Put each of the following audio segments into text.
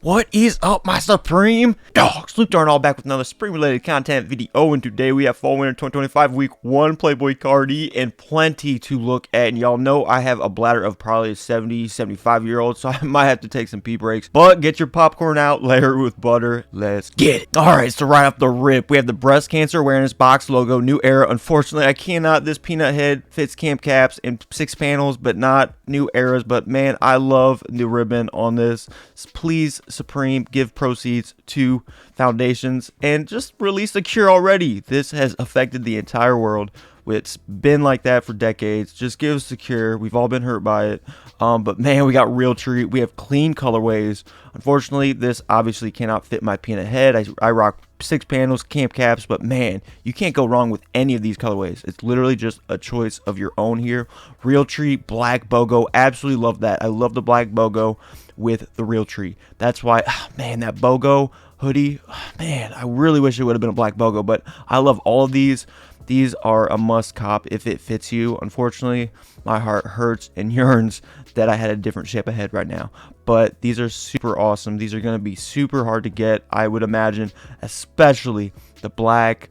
What is up, my Supreme dogs? Luke Darn all back with another Supreme related content video, and today we have fall winter 2025 week 1 Playboi Carti and plenty to look at. And y'all know I have a bladder of probably a 75-year-old, so I might have to take some pee breaks. But get your popcorn out, layer it with butter. Let's get it. Alright, so right off the rip, we have the breast cancer awareness box logo, new era. Unfortunately, I cannot. This peanut head fits camp caps and 6 panels, but not new eras. But man, I love the ribbon on this. Please, Supreme, give proceeds to foundations and just release the cure already. This has affected the entire world. It's been like that for decades. Just give us the cure. We've all been hurt by it. But man, we got real tree. We have clean colorways. Unfortunately, this obviously cannot fit my peanut head. I rock 6 panels, camp caps, but man, you can't go wrong with any of these colorways. It's literally just a choice of your own here. Real tree, black BOGO. Absolutely love that. I love the black BOGO with the real tree. That's why, man, that BOGO hoodie, man, I really wish it would have been a black BOGO, but I love all of these. These are a must cop if it fits you. Unfortunately, my heart hurts and yearns that I had a different shape of head right now. But these are super awesome. These are going to be super hard to get, I would imagine, especially the black,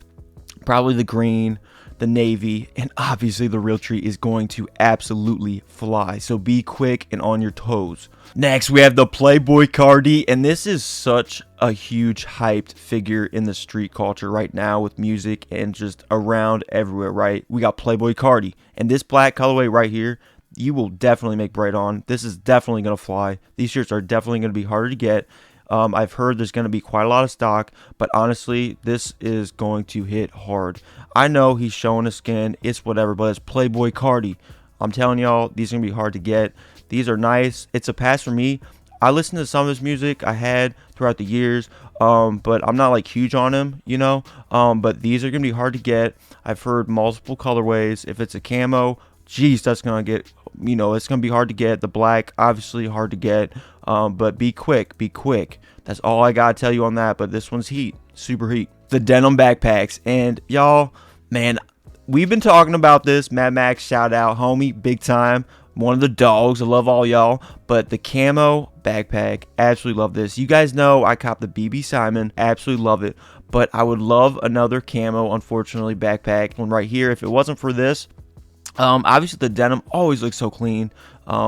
probably the green, the navy, and obviously the real tree is going to absolutely fly. So be quick and on your toes. Next, we have the Playboi Carti, and this is such a huge hyped figure in the street culture right now with music and just around everywhere, right? We got Playboi Carti, and this black colorway right here, you will definitely make bright on. This is definitely going to fly. These shirts are definitely going to be harder to get. I've heard there's going to be quite a lot of stock, but honestly, this is going to hit hard. I know he's showing his skin, it's whatever, but it's Playboi Carti. I'm telling y'all, these are going to be hard to get. These are nice. It's a pass for me. I listened to some of his music I had throughout the years, but I'm not like huge on him, you know. But these are going to be hard to get. I've heard multiple colorways. If it's a camo, geez, that's going to get, you know, it's going to be hard to get. The black, obviously hard to get. But be quick, be quick. That's all I got to tell you on that. But this one's heat, super heat. The denim backpacks. And y'all, man, we've been talking about this. Mad Max, shout out, homie, big time. One of the dogs. I love all y'all. But the camo backpack, absolutely love this. You guys know I cop the BB Simon. Absolutely love it. But I would love another camo, unfortunately, backpack. One right here. If it wasn't for this, obviously the denim always looks so clean.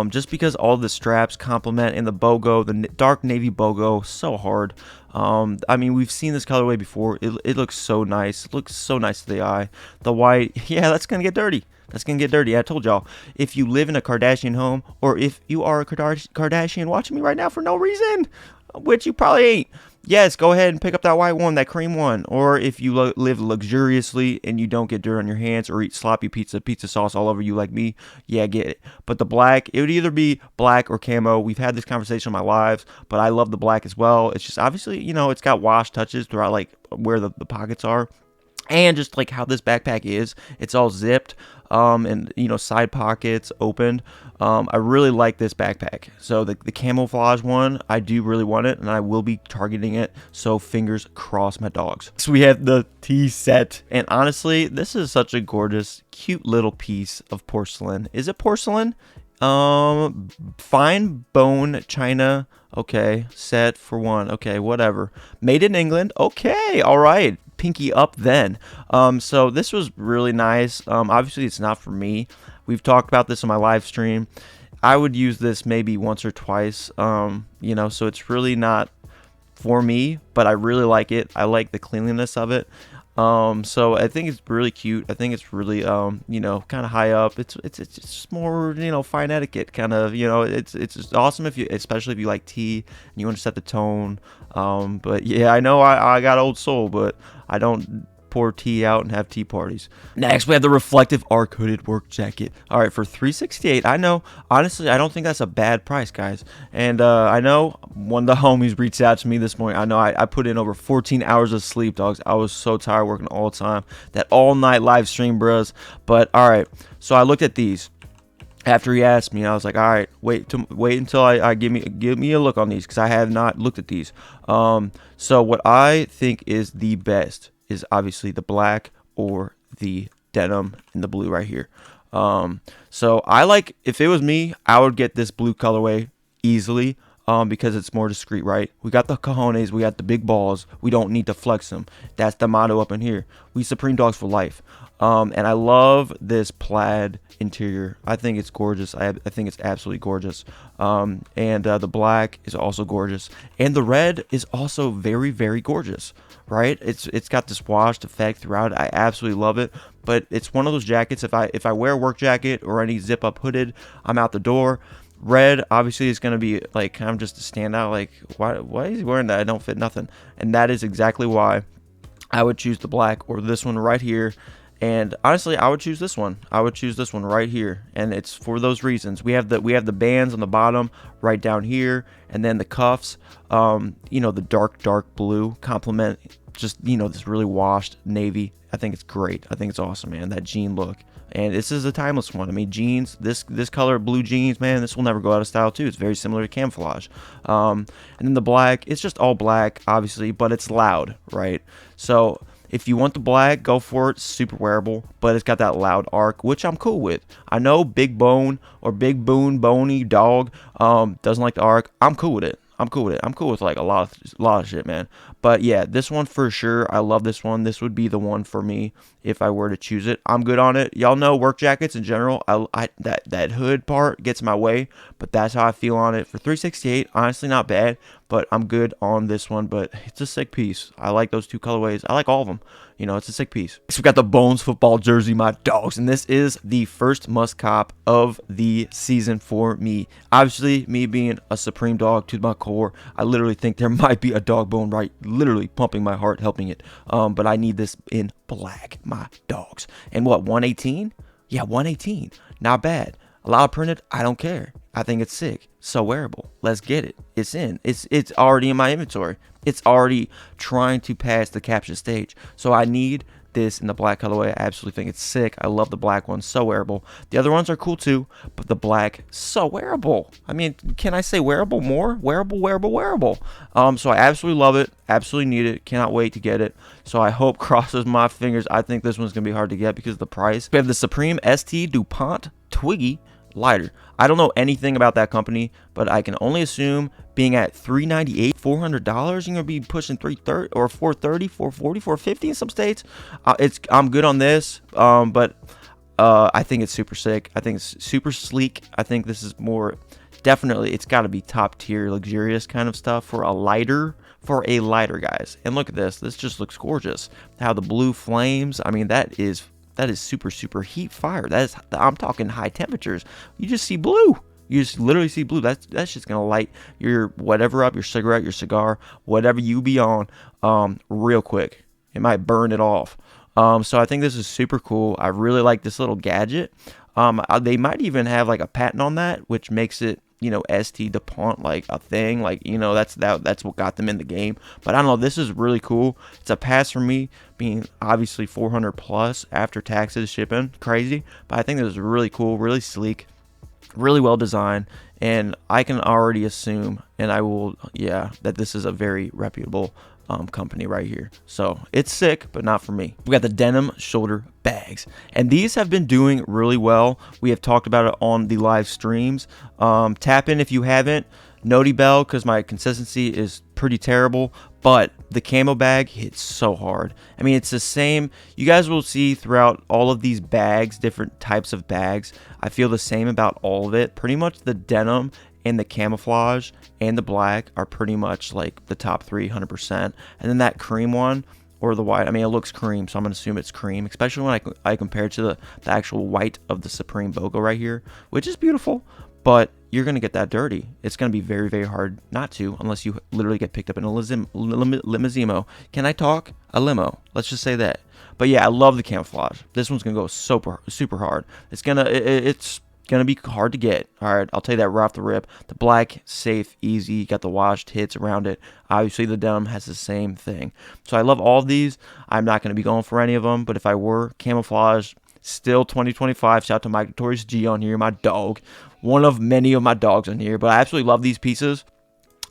Just because all the straps complement, and the BOGO, the dark navy BOGO, so hard. I mean, we've seen this colorway before. It looks so nice. It looks so nice to the eye. The white, yeah, that's gonna get dirty. That's gonna get dirty. I told y'all, if you live in a Kardashian home, or if you are a Kardashian watching me right now for no reason, which you probably ain't, yes, go ahead and pick up that white one, that cream one. Or if you live luxuriously and you don't get dirt on your hands or eat sloppy pizza sauce all over you like me, yeah, get it. But the black, it would either be black or camo. We've had this conversation in my lives, but I love the black as well. It's just obviously, you know, it's got wash touches throughout, like where the pockets are. And just like how this backpack is, it's all zipped, and you know, side pockets opened. I really like this backpack. So the camouflage one, I do really want it, and I will be targeting it. So fingers crossed, my dogs. So we have the tea set, and honestly, this is such a gorgeous, cute little piece of porcelain. Is it porcelain? Fine bone china. Okay, set for one. Okay, whatever. Made in England. Okay, all right. Pinky up then. So this was really nice. Obviously it's not for me. We've talked about this on my live stream. I would use this maybe once or twice, you know, so it's really not for me, but I really like it. I like the cleanliness of it. So I think it's really cute. I think it's really, you know, kind of high up. It's just more, you know, fine etiquette kind of, you know, it's just awesome if you, especially if you like tea and you want to set the tone. But yeah, I know I got old soul, but I don't pour tea out and have tea parties. Next, we have the reflective arc hooded work jacket. All right, for $368. I know, honestly, I don't think that's a bad price, guys. And I know one of the homies reached out to me this morning. I know I put in over 14 hours of sleep, dogs. I was so tired working all the time. That all night live stream, bros. But all right, so I looked at these. After he asked me, I was like, all right, wait until I give me a look on these, because I have not looked at these. So what I think is the best is obviously the black or the denim and the blue right here. So I like, if it was me, I would get this blue colorway easily. because it's more discreet, right? We got the cojones, we got the big balls, we don't need to flex them. That's the motto up in here. We Supreme Dogs for life. And I love this plaid interior. I think it's gorgeous. I think it's absolutely gorgeous. And the black is also gorgeous, and the red is also very, very gorgeous, right? It's got this washed effect throughout. I absolutely love it. But it's one of those jackets, if I wear a work jacket or any zip up hooded, I'm out the door. Red obviously is going to be like kind of just a standout, like why is he wearing that? I don't fit nothing. And that is exactly why I would choose the black or this one right here. And honestly, I would choose this one. I would choose this one right here, and it's for those reasons. We have the bands on the bottom right down here, and then the cuffs. You know, the dark blue complement just, you know, this really washed navy. I think it's great. I think it's awesome, man. That jean look, and this is a timeless one. I mean, jeans, this color blue jeans, man, this will never go out of style too. It's very similar to camouflage. And then the black, it's just all black, obviously, but it's loud, right? So if you want the black, go for it. Super wearable, but it's got that loud arc, which I'm cool with. I know Big Bone or Big Boone Boney Dog doesn't like the arc. I'm cool with it. I'm cool with like a lot of shit, man. But yeah, this one for sure. I love this one. This would be the one for me if I were to choose it. I'm good on it. Y'all know work jackets in general. That hood part gets in my way, but that's how I feel on it. For $368, honestly not bad, but I'm good on this one. But it's a sick piece. I like those two colorways. I like all of them. You know, it's a sick piece. So we got the Bones football jersey, my dogs, and this is the first must cop of the season for me. Obviously, me being a Supreme dog to my core, I literally think there might be a dog bone right, literally pumping my heart, helping it. But I need this in black, my dogs. And what, 118? Yeah, 118. Not bad. A lot of printed. I don't care. I think it's sick. So wearable. Let's get it. It's in. It's already in my inventory. It's already trying to pass the capture stage. So I need this in the black colorway. I absolutely think it's sick. I love the black one. So wearable. The other ones are cool too, but the black, so wearable. I mean, can I say wearable more? Wearable. So I absolutely love it. Absolutely need it. Cannot wait to get it. So I hope, crosses my fingers. I think this one's going to be hard to get because of the price. We have the Supreme ST Dupont Twiggy lighter. I don't know anything about that company, but I can only assume being at $398, $400, you're gonna be pushing $330 or $430, $440, $450 in some states. I'm good on this, but I think it's super sick. I think it's super sleek. I think this is more, definitely, it's got to be top tier, luxurious kind of stuff for a lighter. Guys. And look at this. This just looks gorgeous. How the blue flames. I mean, that is super heat fire. I'm talking high temperatures. You just see blue. You just literally see blue. That's just gonna light your whatever up, your cigarette, your cigar, whatever you be on, real quick. It might burn it off. So I think this is super cool. I really like this little gadget. They might even have like a patent on that, which makes it, you know, ST Dupont like a thing, like, you know, that's what got them in the game. But I don't know, this is really cool. It's a pass for me, being obviously 400 plus after taxes, shipping, crazy. But I think this is really cool, really sleek, really well designed, and I can already assume, and I will, yeah, that this is a very reputable company right here. So it's sick, but not for me. We got the Denim shoulder bags, and these have been doing really well. We have talked about it on the live streams. Tap in if you haven't. Noti bell, because my consistency is pretty terrible, but the camo bag hits so hard. I mean, it's the same. You guys will see throughout all of these bags, different types of bags. I feel the same about all of it. Pretty much the denim and the camouflage and the black are pretty much like the top 300%. And then that cream one, or the white, I mean, it looks cream, so I'm going to assume it's cream, especially when I compare it to the actual white of the Supreme BOGO right here, which is beautiful, but you're going to get that dirty. It's going to be very, very hard not to, unless you literally get picked up in a limousine. Can I talk? A limo. Let's just say that. But yeah, I love the camouflage. This one's going to go super hard. It's going to be hard to get. All right, I'll tell you that right off the rip. The black, safe, easy. Got the washed hits around it. Obviously, the denim has the same thing. So I love all of these. I'm not going to be going for any of them, but if I were, camouflage, still 2025. Shout out to Mike Notorious G on here, my dog. One of many of my dogs on here, but I absolutely love these pieces.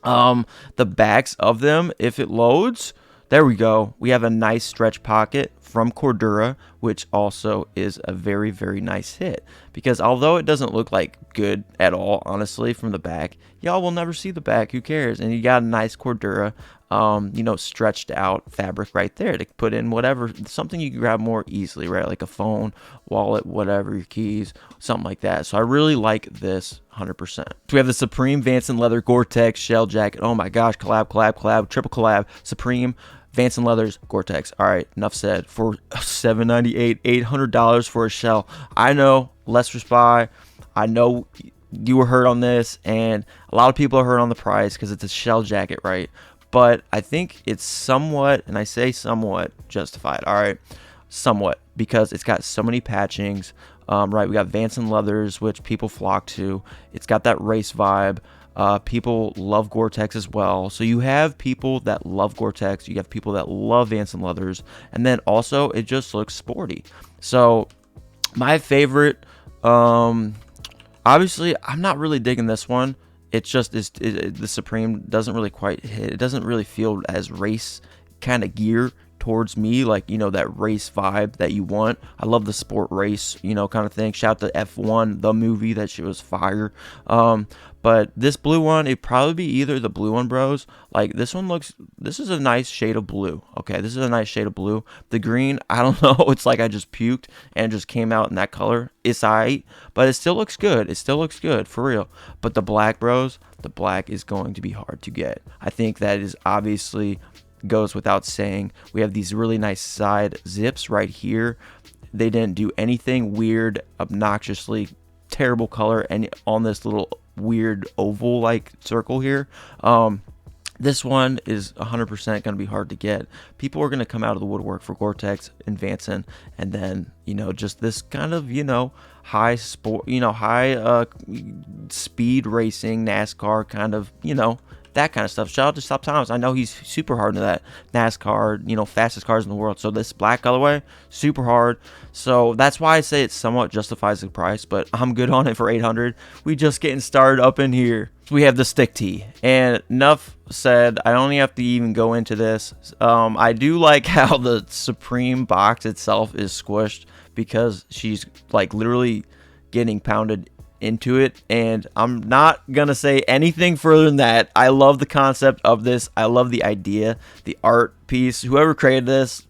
The backs of them, if it loads, there we go. We have a nice stretch pocket from Cordura, which also is a very, very nice hit, because although it doesn't look like good at all, honestly, from the back, y'all will never see the back, who cares? And you got a nice Cordura, you know, stretched out fabric right there to put in whatever, something you can grab more easily, right? Like a phone, wallet, whatever, your keys, something like that. So I really like this 100%. So we have the Supreme Vanson Leather Gore-Tex Shell Jacket. Oh my gosh, collab, triple collab, Supreme Vanson Leathers Gore-Tex. All right, enough said. For $798, $800 for a shell. I know, Lester's Spy, I know you were hurt on this, and a lot of people are hurt on the price because it's a shell jacket, right? But I think it's somewhat, and I say somewhat, justified. All right, somewhat, because it's got so many patchings. Right, we got Vanson Leathers, which people flock to. It's got that race vibe. People love Gore-Tex as well. So you have people that love Gore-Tex, you have people that love Vanson Leathers, and then also it just looks sporty. So my favorite, obviously I'm not really digging this one. It's just the Supreme doesn't really quite hit. It doesn't really feel as race kind of gear towards me, like, you know, that race vibe that you want. I love the sport race, you know, kind of thing. Shout out to F1, the movie. That shit was fire. But this blue one, it'd probably be either the blue one, bros. Like, this is a nice shade of blue. Okay, this is a nice shade of blue. The green, I don't know. It's like I just puked and it just came out in that color. It's aight, but it still looks good. It still looks good, for real. But the black, bros, the black is going to be hard to get. I think that is obviously goes without saying. We have these really nice side zips right here. They didn't do anything weird, obnoxiously terrible color, and on this little weird oval like circle here. This one is 100% going to be hard to get. People are going to come out of the woodwork for Gore-Tex and Vanson, and then, you know, just this kind of, you know, high sport, you know, high speed racing, NASCAR kind of, you know, that kind of stuff. Shout out to Stop Thomas. I know he's super hard into that NASCAR, you know, fastest cars in the world. So this black colorway, super hard. So that's why I say it somewhat justifies the price, but I'm good on it for $800. We just getting started up in here. We have the stick tee, and enough said. I don't have to even go into this. I do like how the Supreme box itself is squished, because she's like literally getting pounded into it, and I'm not gonna say anything further than that. I love the concept of this. I love the idea, the art piece. Whoever created this,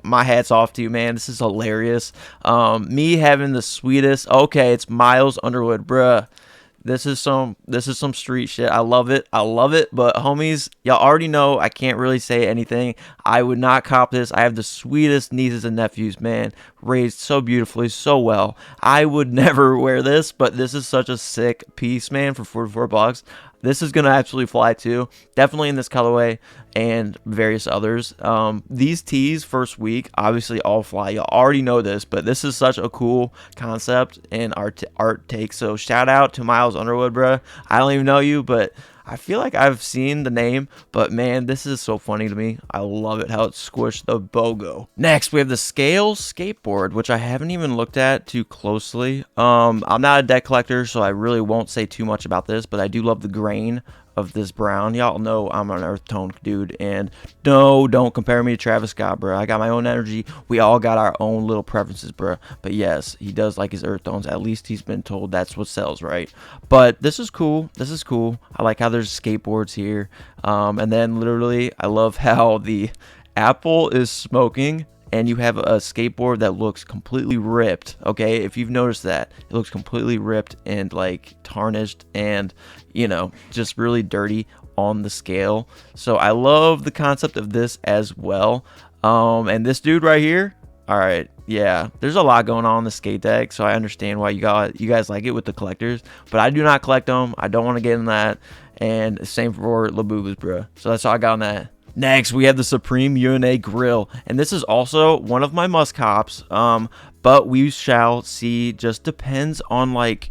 my hat's off to you, man. This is hilarious. Me having the sweetest, okay, it's Miles Underwood, bruh. This is some street shit. I love it. But homies, y'all already know I can't really say anything. I would not cop this. I have the sweetest nieces and nephews, man. Raised so beautifully, so well. I would never wear this, but this is such a sick piece, man, for $44. This is gonna absolutely fly too. Definitely in this colorway and various others. These tees first week obviously all fly. You already know this, but this is such a cool concept and art take. So shout out to Miles Underwood, bruh. I don't even know you, but I feel like I've seen the name, but man, this is so funny to me. I love it how it's squished the BOGO. Next, we have the Scales Skateboard, which I haven't even looked at too closely. I'm not a deck collector, so I really won't say too much about this, but I do love the grain of this brown. Y'all know I'm an earth tone dude, and no, don't compare me to Travis Scott, bro. I got my own energy. We all got our own little preferences, bro. But yes, he does like his earth tones. At least he's been told that's what sells, right? But this is cool. This is cool. I like how there's skateboards here. And then literally, I love how the apple is smoking, and you have a skateboard that looks completely ripped. Okay, if you've noticed that, it looks completely ripped and like tarnished and, you know, just really dirty on the scale. So I love the concept of this as well. And this dude right here, all right, yeah, there's a lot going on in the skate deck, so I understand why you guys like it with the collectors, but I do not collect them. I don't want to get in that. And same for Labubas, bro. So that's all I got on that. Next, we have the Supreme UNA Grill, and this is also one of my must cops, but we shall see. Just depends on like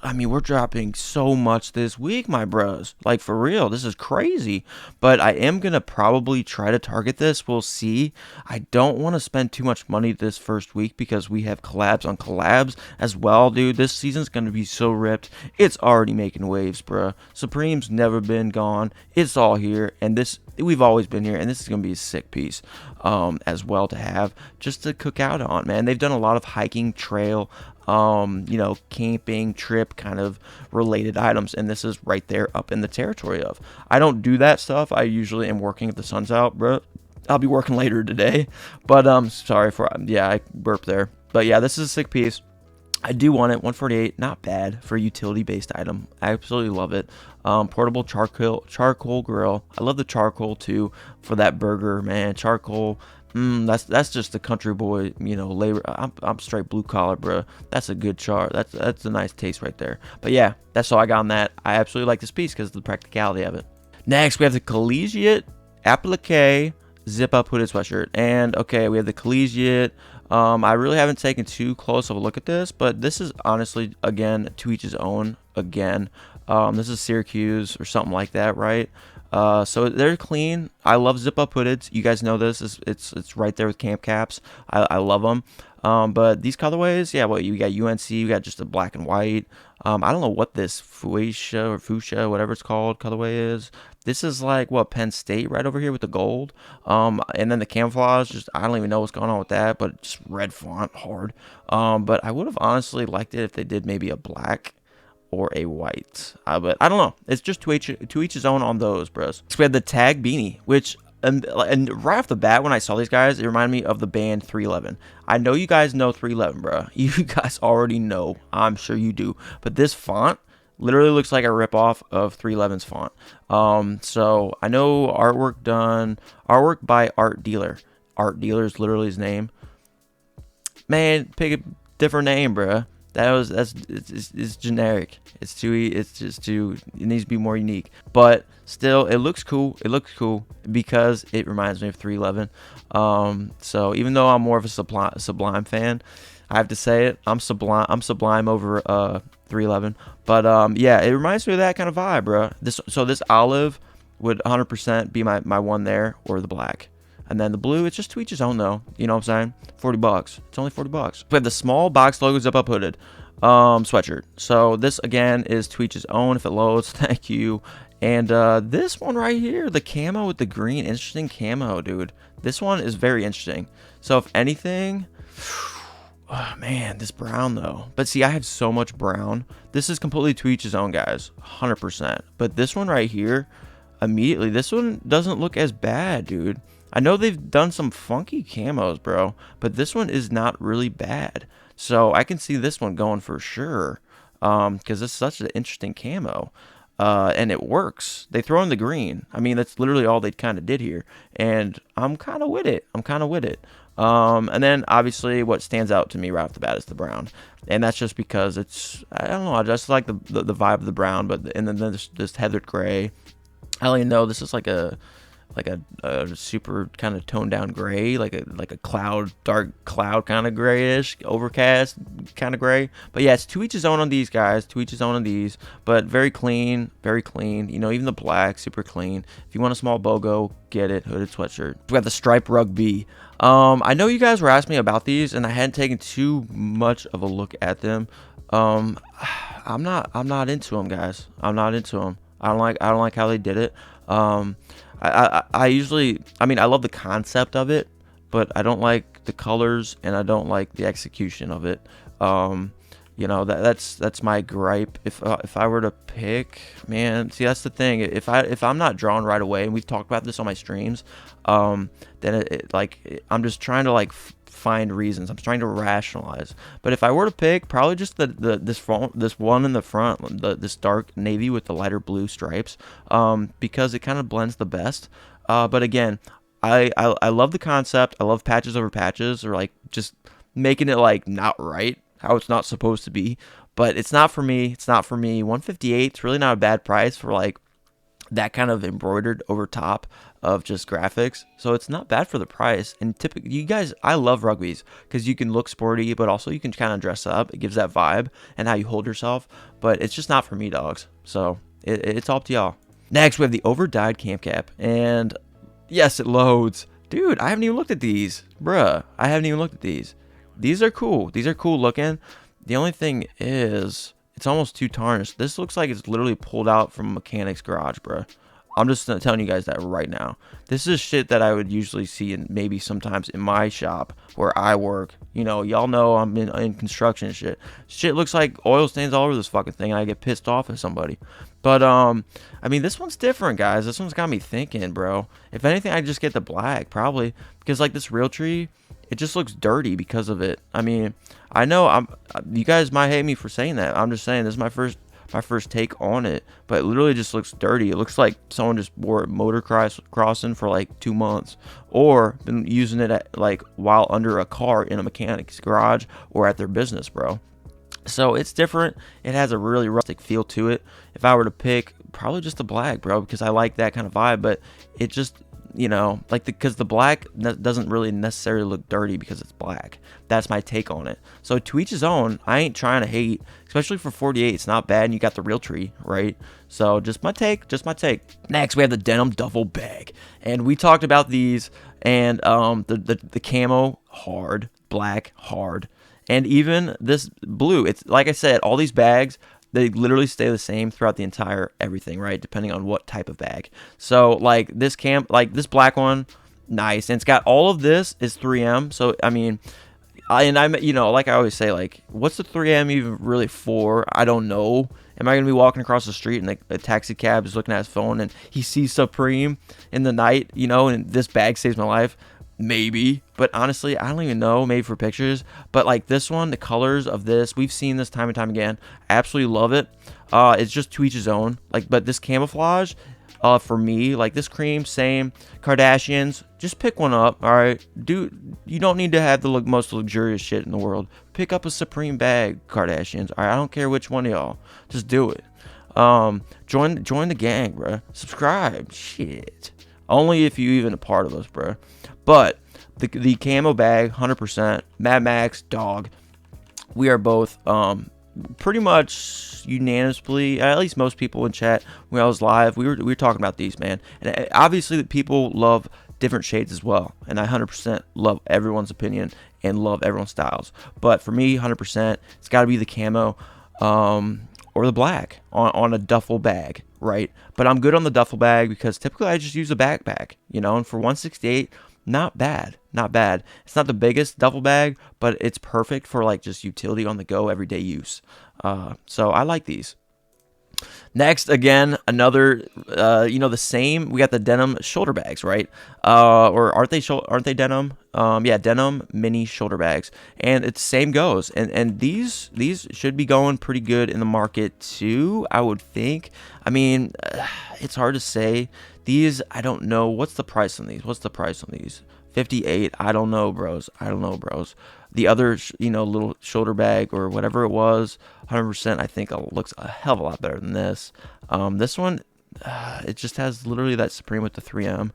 I mean, we're dropping so much this week, my bros. Like, for real, this is crazy. But I am going to probably try to target this. We'll see. I don't want to spend too much money this first week because we have collabs on collabs as well, dude. This season's going to be so ripped. It's already making waves, bro. Supreme's never been gone. It's all here. And we've always been here. And this is going to be a sick piece as well to have just to cook out on, man. They've done a lot of hiking, trail, camping, trip kind of related items, and this is right there up in the territory of. I don't do that stuff. I usually am working if the sun's out, bro. I'll be working later today, but sorry for, I burped there. But yeah, this is a sick piece. I do want it. 148, not bad for a utility-based item. I absolutely love it. Portable charcoal grill. I love the charcoal too for that burger, man. Charcoal. That's just the country boy, labor. I'm straight blue collar, bro. That's a good char. That's a nice taste right there. But yeah, that's all I got on that. I absolutely like this piece because of the practicality of it. Next, we have the collegiate applique zip-up hooded sweatshirt. And okay, we have the collegiate. I really haven't taken too close of a look at this, but this is honestly, again, to each his own. Again, this is Syracuse or something like that, right? So they're clean. I love zip-up hoodeds. You guys know this. It's right there with camp caps. I love them. But these colorways, yeah, you got UNC, you got just a black and white. I don't know what this fuchsia, whatever it's called, colorway is. This is like, Penn State right over here with the gold. And then the camouflage, I don't even know what's going on with that, but just red font, hard. But I would have honestly liked it if they did maybe a black or a white, but I don't know. It's just to each his own on those, bros. So we had the tag beanie, which and right off the bat when I saw these guys, it reminded me of the band 311. I know you guys know 311, bro. You guys already know. I'm sure you do. But this font literally looks like a ripoff of 311's font. So I know artwork by Art Dealer. Art Dealer is literally his name. Man, pick a different name, bro. It's generic. It needs to be more unique. But still, it looks cool. It looks cool because it reminds me of 311. So even though I'm more of a Sublime fan, I have to say it. I'm Sublime over 311. But yeah, it reminds me of that kind of vibe, bro. This olive would 100% be my one there, or the black. And then the blue, it's just to each his own, though. You know what I'm saying? $40. It's only $40. We have the small box logo zip-up hooded sweatshirt. So this, again, is to each his own. If it loads, thank you. And this one right here, the camo with the green, interesting camo, dude. This one is very interesting. So if anything, oh, man, this brown, though. But see, I have so much brown. This is completely to each his own, guys. 100%. But this one right here, immediately, this one doesn't look as bad, dude. I know they've done some funky camos, bro, but this one is not really bad. So I can see this one going for sure, because it's such an interesting camo, and it works. They throw in the green. I mean, that's literally all they kind of did here, and I'm kind of with it. And then obviously what stands out to me right off the bat is the brown, and that's just because I don't know, I just like the vibe of the brown, and then there's this heathered gray. I don't even know, this is like a super kind of toned down gray, like a dark cloud kind of grayish, overcast kind of gray. But yeah, it's to each his own on these guys, to each his own on these, but very clean. Even the black, super clean. If you want a small BOGO, get it. Hooded sweatshirt. We got the stripe rugby. I know you guys were asking me about these, and I hadn't taken too much of a look at them. I'm not into them, guys. I'm not into them. I don't like how they did it. I usually, I love the concept of it, but I don't like the colors and I don't like the execution of it. That's my gripe. If I were to pick, man, see, that's the thing. If I'm not drawn right away, and we've talked about this on my streams, then I'm just trying to find reasons. I'm trying to rationalize. But if I were to pick, probably just this one in the front, this dark navy with the lighter blue stripes, because it kind of blends the best. But again, I love the concept. I love patches over patches, or just making it not right, how it's not supposed to be. But it's not for me. 158. It's really not a bad price for that kind of embroidered over top of just graphics. So it's not bad for the price. And typically, you guys, I love rugbies because you can look sporty, but also you can kind of dress up. It gives that vibe and how you hold yourself. But it's just not for me, dogs. So it's all up to y'all. Next, we have the over-dyed camp cap. And yes, it loads. Dude, I haven't even looked at these. Bruh, I haven't even looked at these. These are cool. These are cool looking. The only thing is, it's almost too tarnished. This looks like it's literally pulled out from a mechanic's garage, bro. I'm just telling you guys that right now. This is shit that I would usually see in maybe sometimes in my shop where I work. You know, y'all know I'm in construction and shit. Shit looks like oil stains all over this fucking thing, and I get pissed off at somebody. But, I mean, this one's different, guys. This one's got me thinking, bro. If anything, I just get the black, probably. Because, like, this Realtree, it just looks dirty because of it. I mean, I know you guys might hate me for saying that. I'm just saying this is my first take on it, but it literally just looks dirty. It looks like someone just wore it crossing for like 2 months, or been using it like while under a car in a mechanic's garage or at their business, bro. So it's different. It has a really rustic feel to it. If I were to pick, probably just the black, bro, because I like that kind of vibe. But it just, you know, like because the black doesn't really necessarily look dirty because it's black. That's my take on it. So to each his own. I ain't trying to hate, especially for 48. It's not bad, and you got the Realtree, right? So just my take. Next, we have the denim duffel bag, and we talked about these, and the camo hard, black hard, and even this blue. It's like I said, all these bags, they literally stay the same throughout the entire everything, right? Depending on what type of bag. So like this this black one, nice. And it's got all of this is 3M. So I mean, I'm, you know, like I always say, like, what's the 3M even really for? I don't know. Am I gonna be walking across the street and a taxi cab is looking at his phone and he sees Supreme in the night, you know, and this bag saves my life? Maybe, but honestly, I don't even know. Maybe for pictures, but like this one, the colors of this, we've seen this time and time again. I absolutely love it. It's just to each his own. Like, but this camouflage, for me, like this cream, same. Kardashians, just pick one up. All right, dude, you don't need to have the most luxurious shit in the world. Pick up a Supreme bag, Kardashians. All right, I don't care which one of y'all. Just do it. Join the gang, bro. Subscribe. Shit. Only if you even a part of us, bro. But the camo bag, 100%. Mad Max, dog. We are both pretty much unanimously, at least most people in chat when I was live, we were talking about these, man. And obviously, the people love different shades as well. And I 100% love everyone's opinion and love everyone's styles. But for me, 100%, it's got to be the camo or the black on a duffel bag, right? But I'm good on the duffel bag because typically I just use a backpack, you know, and for 168, not bad. It's not the biggest duffel bag, but it's perfect for like just utility on the go, everyday use. So I like these. Next, again, another, you know, the same. We got the denim shoulder bags, right? Or aren't they denim? Yeah, denim mini shoulder bags, and it's same goes. And these should be going pretty good in the market too, I would think. I mean, it's hard to say. These, I don't know. What's the price on these? 58. I don't know, bros. The other, you know, little shoulder bag or whatever it was, 100%, I think looks a hell of a lot better than this. This one, it just has literally that Supreme with the 3M.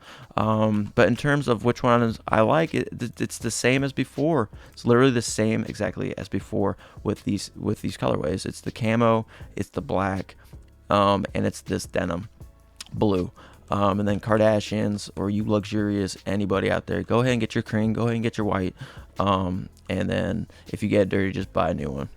But in terms of which one I like, it's the same as before. It's literally the same exactly as before with these colorways. It's the camo, it's the black, and it's this denim blue. And then Kardashians, or you luxurious anybody out there, go ahead and get your cream, go ahead and get your white. And then if you get dirty, just buy a new one.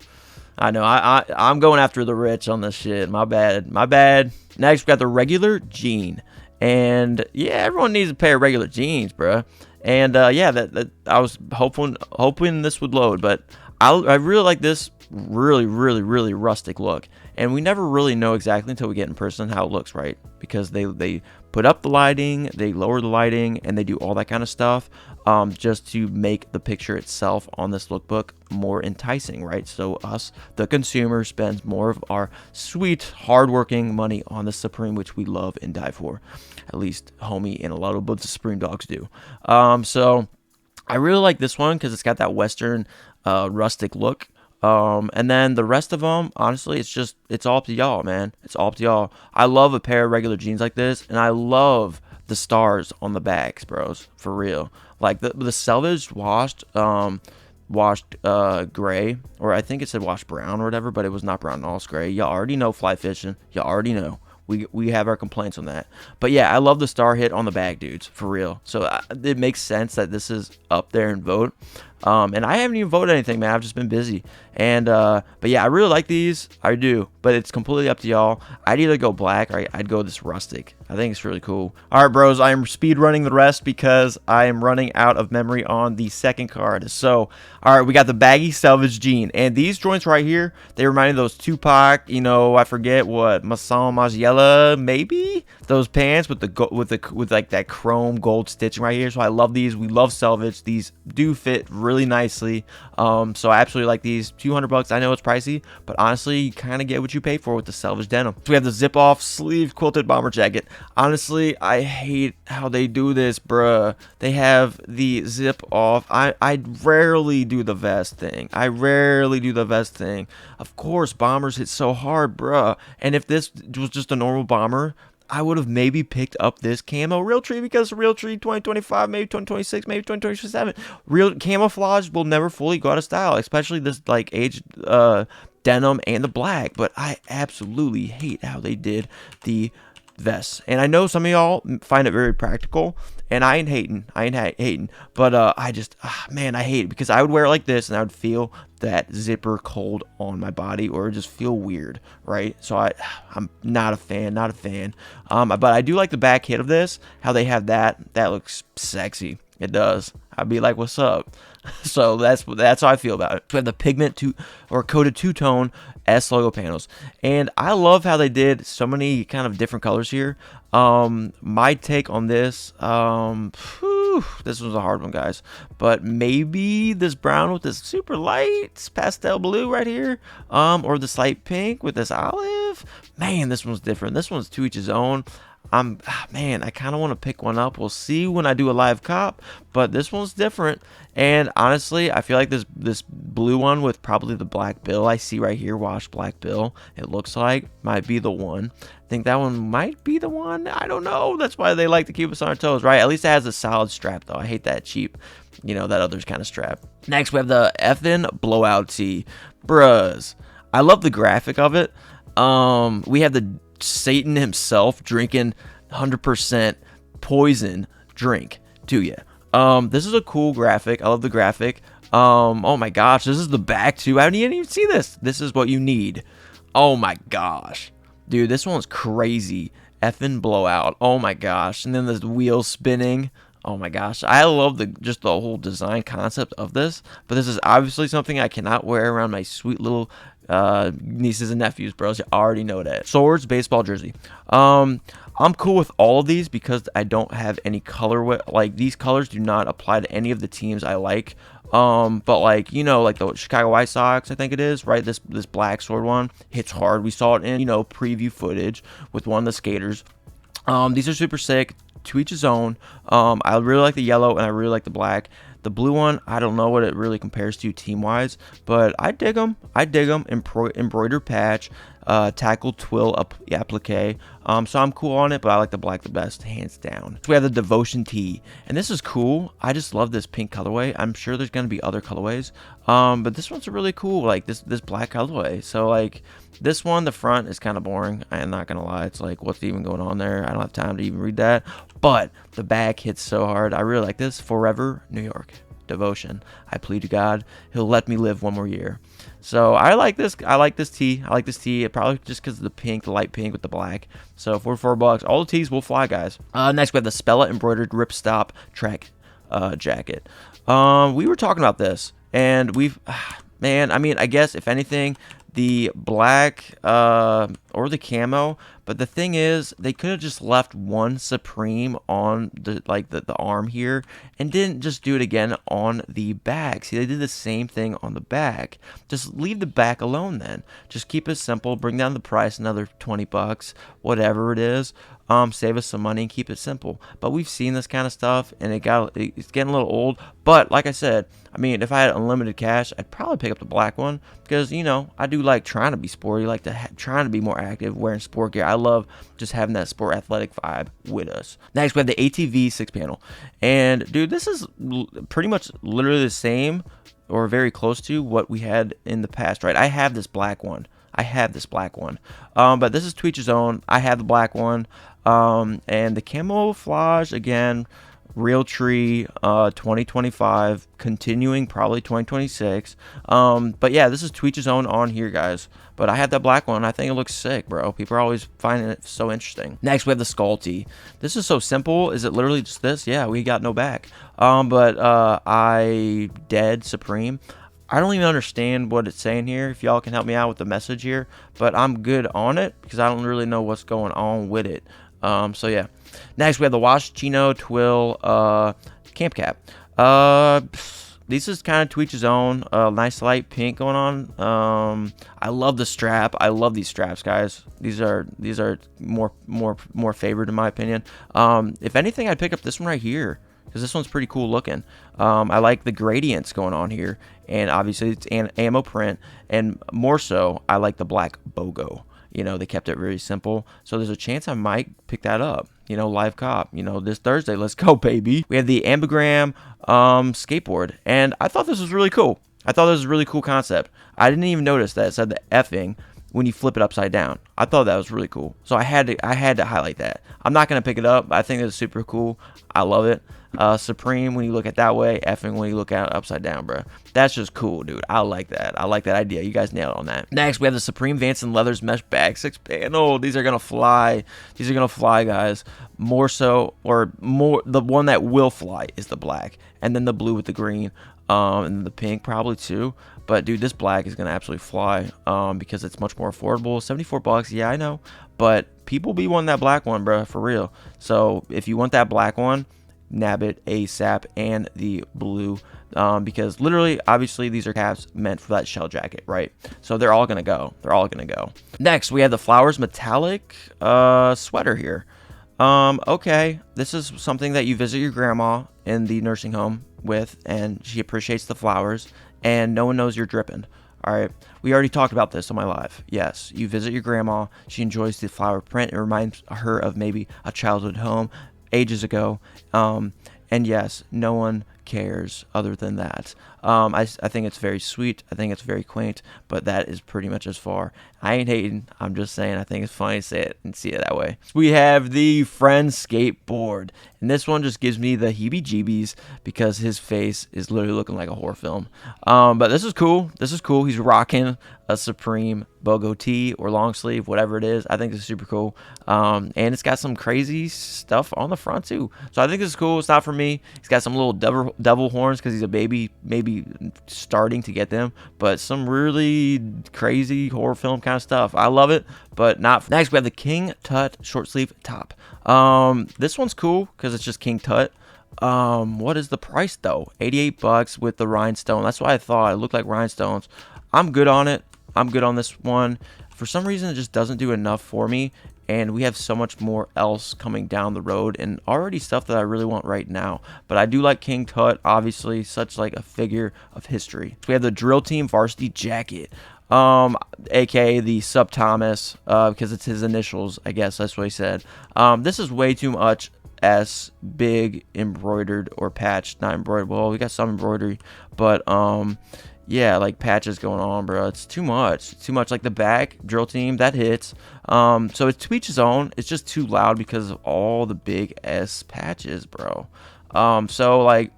I know I'm going after the rich on this shit. My bad. Next, we got the regular jean, and yeah, everyone needs a pair of regular jeans, bro. And yeah, that I was hoping this would load, but I really like this really rustic look. And we never really know exactly until we get in person how it looks, right? Because they put up the lighting, they lower the lighting, and they do all that kind of stuff just to make the picture itself on this lookbook more enticing, right? So us, the consumer, spends more of our sweet, hardworking money on the Supreme, which we love and die for. At least homie and a lot of the Supreme dogs do. So I really like this one because it's got that Western rustic look. And then the rest of them, honestly, it's all up to y'all, man. It's all up to y'all. I love a pair of regular jeans like this, and I love the stars on the backs, bros, for real. Like the selvage washed gray, or I think it said washed brown or whatever, but it was not brown at all. It's gray. Y'all already know fly fishing. Y'all already know. We have our complaints on that. But yeah, I love the star hit on the bag, dudes, for real. So it makes sense that this is up there in vote. And I haven't even voted anything, man. I've just been busy. And but yeah, I really like these. I do, but it's completely up to y'all. I'd either go black or I'd go this rustic. I think it's really cool. All right, bros, I am speed running the rest because I am running out of memory on the second card. So, all right, we got the baggy selvage jean, and these joints right here, they remind me of those Tupac, you know, I forget what, Masan Magiela, maybe those pants with with like that chrome gold stitching right here. So I love these. We love selvage. These do fit really nicely. So I absolutely like these. $200. I know it's pricey, but honestly, you kind of get what you pay for with the selvage denim. So we have the zip off sleeve quilted bomber jacket. Honestly, I hate how they do this, bruh. They have the zip off. I rarely do the vest thing. Of course, bombers hit so hard, bruh. And if this was just a normal bomber, I would have maybe picked up this camo Realtree, because Realtree 2025, maybe 2026, maybe 2027. Real camouflage will never fully go out of style, especially this like aged denim and the black. But I absolutely hate how they did the vests, and I know some of y'all find it very practical, and I ain't hating, but I just man, I hate it because I would wear it like this and I would feel that zipper cold on my body, or just feel weird, right? So I'm not a fan. But I do like the back hit of this, how they have that looks sexy. It does. I'd be like, what's up? So that's how I feel about it. We have the pigment coated two-tone S logo panels, and I love how they did so many kind of different colors here. My take on this, this was a hard one, guys, but maybe this brown with this super light pastel blue right here, or this light pink with this olive. Man, this one's different. This one's to each his own. Man, I kind of want to pick one up. We'll see when I do a live cop, but this one's different. And honestly, I feel like this blue one with probably the black bill I see right here, washed black bill, it looks like, might be the one. I think that one might be the one. I don't know. That's why they like to keep us on our toes, right? At least it has a solid strap, though. I hate that cheap, you know, that other's kind of strap. Next, we have the effing blowout tee. Bruhs. I love the graphic of it. We have the Satan himself drinking 100% poison drink to you. This is a cool graphic. I love the graphic. Oh my gosh, this is the back too. I didn't even see this. This is what you need. Oh my gosh, dude, this one's crazy. Effing blowout. Oh my gosh, and then the wheels spinning. Oh my gosh, I love just the whole design concept of this. But this is obviously something I cannot wear around my sweet little nieces and nephews, bros. You already know that. Swords baseball jersey. I'm cool with all of these because I don't have any color. Like, these colors do not apply to any of the teams I like. But like, you know, like the Chicago White Sox, I think it is, right? This black sword one hits hard. We saw it in, you know, preview footage with one of the skaters. These are super sick. To each his own. I really like the yellow and I really like the black. The blue one, I don't know what it really compares to team-wise, but I dig them. Embroidered patch, tackle twill applique. So I'm cool on it, but I like the black the best, hands down. So we have the Devotion tee, and this is cool. I just love this pink colorway. I'm sure there's gonna be other colorways, but this one's really cool. Like this black colorway. So like this one, the front is kind of boring. I'm not gonna lie. It's like, what's even going on there? I don't have time to even read that. But the back hits so hard. I really like this. Forever New York. Devotion. I plead to God, he'll let me live one more year. So I like this. I like this tee. Probably just because of the pink, the light pink with the black. So for $4, all the tees will fly, guys. Next we have the Spella embroidered ripstop track jacket. We were talking about this, and man, I mean, I guess if anything, the black or the camo. But the thing is, they could have just left one Supreme on the arm here and didn't just do it again on the back. See, they did the same thing on the back. Just leave the back alone then. Just keep it simple. Bring down the price another 20 bucks, whatever it is. Save us some money and keep it simple. But we've seen this kind of stuff, and it's getting a little old. But like I said, I mean, if I had unlimited cash, I'd probably pick up the black one because, you know, I do like trying to be sporty, like trying to be more active, wearing sport gear. I love just having that sport athletic vibe with us. Next, we have the ATV 6-panel. And, dude, this is pretty much literally the same or very close to what we had in the past, right? I have this black one. But this is to each his own. I have the black one. And the camouflage, again, real tree, 2025, continuing probably 2026. But yeah, this is to each his own on here, guys. But I had that black one. I think it looks sick, bro. People are always finding it so interesting. Next, we have the skull tee. This is so simple. Is it literally just this? Yeah, we got no back. But I dead Supreme. I don't even understand what it's saying here. If y'all can help me out with the message here, but I'm good on it because I don't really know what's going on with it. So yeah. Next, we have the Wash Chino Twill Camp Cap. This is kind of to each his own. Nice light pink going on. I love the strap. I love these straps, guys. These are more favored in my opinion. If anything, I'd pick up this one right here, because this one's pretty cool looking. I like the gradients going on here, and obviously it's an ammo print, and more so, I like the black BOGO. You know, they kept it very simple, so there's a chance I might pick that up. You know, live cop. You know, this Thursday, let's go, baby. We have the Ambigram skateboard, and I thought this was really cool. I thought this was a really cool concept. I didn't even notice that it said the effing when you flip it upside down. I thought that was really cool, so I had to highlight that. I'm not gonna pick it up, but I think it's super cool. I love it. Supreme when you look at that way, effing when you look at it upside down, bro. That's just cool, dude. I like that. I like that idea. You guys nailed on that. Next, we have the Supreme Vanson Leathers mesh bag 6-panel. These are gonna fly. These are gonna fly, guys. More so, or more, the one that will fly is the black, and then the blue with the green, and the pink probably too. But dude, this black is gonna absolutely fly, because it's much more affordable. 74 bucks. Yeah, I know, but people be wanting that black one, bro, for real. So if you want that black one, nab it ASAP, and the blue, because literally, obviously, these are caps meant for that shell jacket, right? So they're all gonna go. Next, we have the Flowers metallic sweater here. Okay, this is something that you visit your grandma in the nursing home with, and she appreciates the flowers, and no one knows you're dripping. All right, we already talked about this on my live. Yes, you visit your grandma, she enjoys the flower print. It reminds her of maybe a childhood home ages ago, and yes, no one cares other than that. I think it's very sweet. I think it's very quaint, but that is pretty much as far. I ain't hating. I'm just saying I think it's funny to say it and see it that way. We have the Friend Skateboard, and this one just gives me the heebie-jeebies because his face is literally looking like a horror film. But this is cool. He's rocking a Supreme BOGO tee or long sleeve, whatever it is. I think this is super cool. And it's got some crazy stuff on the front too. So I think this is cool. It's not for me. He's got some little devil horns because he's a baby, maybe starting to get them, but some really crazy horror film kind of stuff. I love it, but not. Next, we have the King Tut short sleeve top. This one's cool because it's just King Tut. What is the price though? 88 bucks with the rhinestone. That's what I thought. It looked like rhinestones. I'm good on it. I'm good on this one. For some reason, it just doesn't do enough for me, and we have so much more else coming down the road, and already stuff that I really want right now. But I do like King Tut, obviously, such like a figure of history. So we have the Drill Team Varsity jacket, aka the Sub Thomas, because it's his initials, I guess that's what he said. This is way too much S big embroidered or patched, not embroidered. Well, we got some embroidery, but yeah, like patches going on, bro. It's too much. It's too much. Like the back Drill Team, that hits. So it's to each his own. It's just too loud because of all the big S patches, bro. So like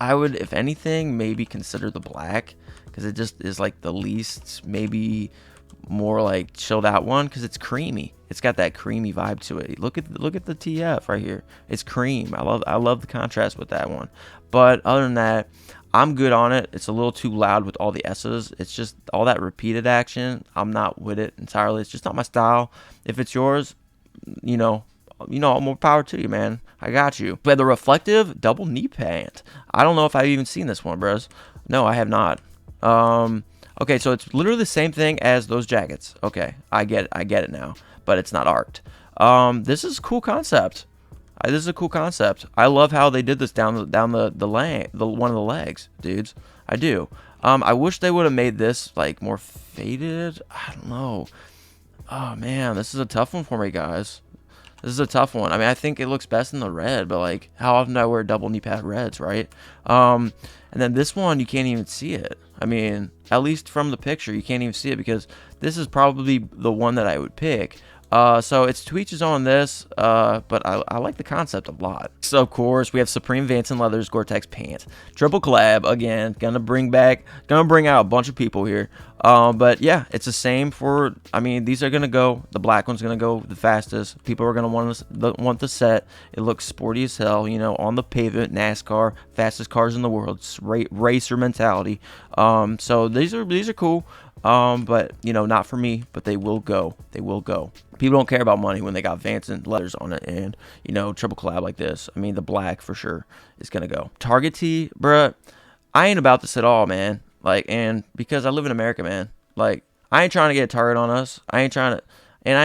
I would, if anything, maybe consider the black, because it just is like the least, maybe more like chilled out one, because it's creamy. It's got that creamy vibe to it. Look at the TF right here. It's cream. I love the contrast with that one. But other than that, I'm good on it. It's a little too loud with all the S's. It's just all that repeated action. I'm not with it entirely. It's just not my style. If it's yours, you know, more power to you, man. I got you. We have the reflective double knee pant. I don't know if I've even seen this one, bros. No, I have not. Okay, so it's literally the same thing as those jackets. Okay, I get it now, but it's not arced. This is a cool concept. This is a cool concept. I love how they did this down the one of the legs, dudes. I do. I wish they would have made this like more faded. I don't know. Oh man, this is a tough one for me, guys. This is a tough one. I mean, I think it looks best in the red, but like, how often do I wear double knee pad reds, right? And then this one, you can't even see it. I mean, at least from the picture, you can't even see it because this is probably the one that I would pick. So it's to each his own on this, but I like the concept a lot. So of course we have Supreme Vanson Leathers gore-tex pants, triple collab again. Gonna bring out a bunch of people here. But yeah, it's the same for. I mean, these are gonna go. The black one's gonna go the fastest. People are gonna want the set. It looks sporty as hell. You know, on the pavement, NASCAR, fastest cars in the world. It's racer mentality. So these are cool. But you know, not for me, but they will go. They will go. People don't care about money when they got Vanson letters on it, and you know, triple collab like this. I mean, the black for sure is gonna go. Target tee, bruh. I ain't about this at all, man. Like, and because I live in America, man. Like, I ain't trying to get a target on us. I ain't trying to, and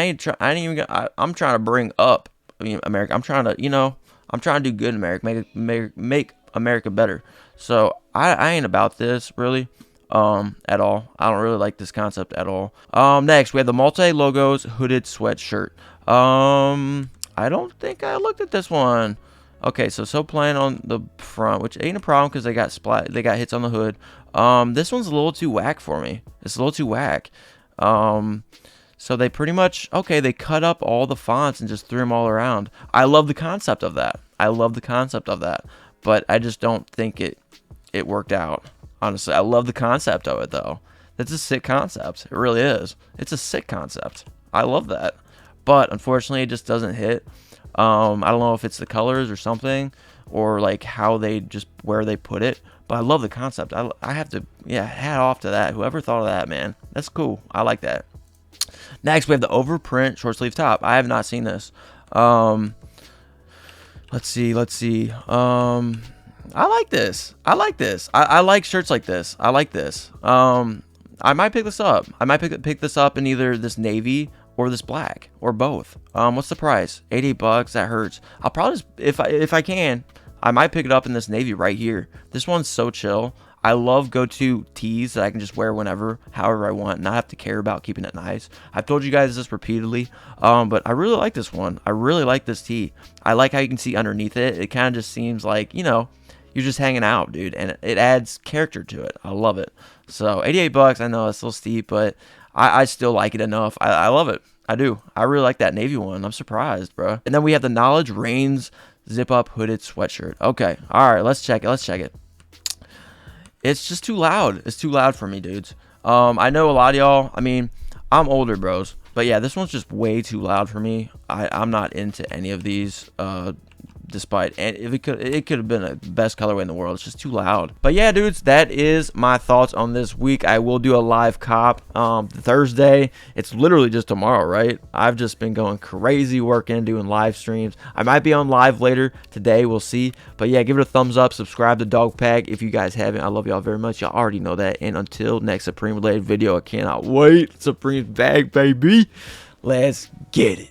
I'm trying to bring up, America. I'm trying to, I'm trying to do good in America, make America better. So I ain't about this really. At all. I don't really like this concept at all. Next we have the multi-logos hooded sweatshirt. I don't think I looked at this one. Okay, so plain on the front, which ain't a problem because they got hits on the hood. This one's a little too whack for me. It's a little too whack. So they pretty much, okay, they cut up all the fonts and just threw them all around. I love the concept of that. But I just don't think it worked out. Honestly, I love the concept of it, though. It's a sick concept. It really is. It's a sick concept. I love that. But, unfortunately, it just doesn't hit. I don't know if it's the colors or something, or, like, where they put it. But I love the concept. I have to, hat off to that. Whoever thought of that, man. That's cool. I like that. Next, we have the overprint short sleeve top. I have not seen this. Let's see. I like this. I like shirts like this. I like this. I might pick this up. I might pick this up in either this navy or this black or both. What's the price? $88. That hurts. I'll probably just, if I can, I might pick it up in this navy right here. This one's so chill. I love go-to tees that I can just wear whenever, however I want, not have to care about keeping it nice. I've told you guys this repeatedly, but I really like this one. I really like this tee. I like how you can see underneath it. It kind of just seems like, you're just hanging out, dude, and it adds character to it. I love it. So $88, I know it's a little steep, but I still like it enough. I love it. I do. I really like that navy one. I'm surprised, bro. And then we have the Knowledge Reigns zip-up hooded sweatshirt. Okay, all right, let's check it. It's just too loud. It's too loud for me, dudes. I know a lot of y'all, I mean, I'm older, bros, but yeah, this one's just way too loud for me. I'm not into any of these, despite, and if it could have been the best colorway in the world. It's just too loud. But yeah, dudes, that is my thoughts on this week. I will do a live cop Thursday. It's literally just tomorrow, right? I've just been going crazy working, doing live streams. I might be on live later today, we'll see. But yeah, give it a thumbs up, subscribe to Dog Pack if you guys haven't. I love y'all very much. Y'all already know that. And until next Supreme related video, I cannot wait. Supreme's back, baby. Let's get it.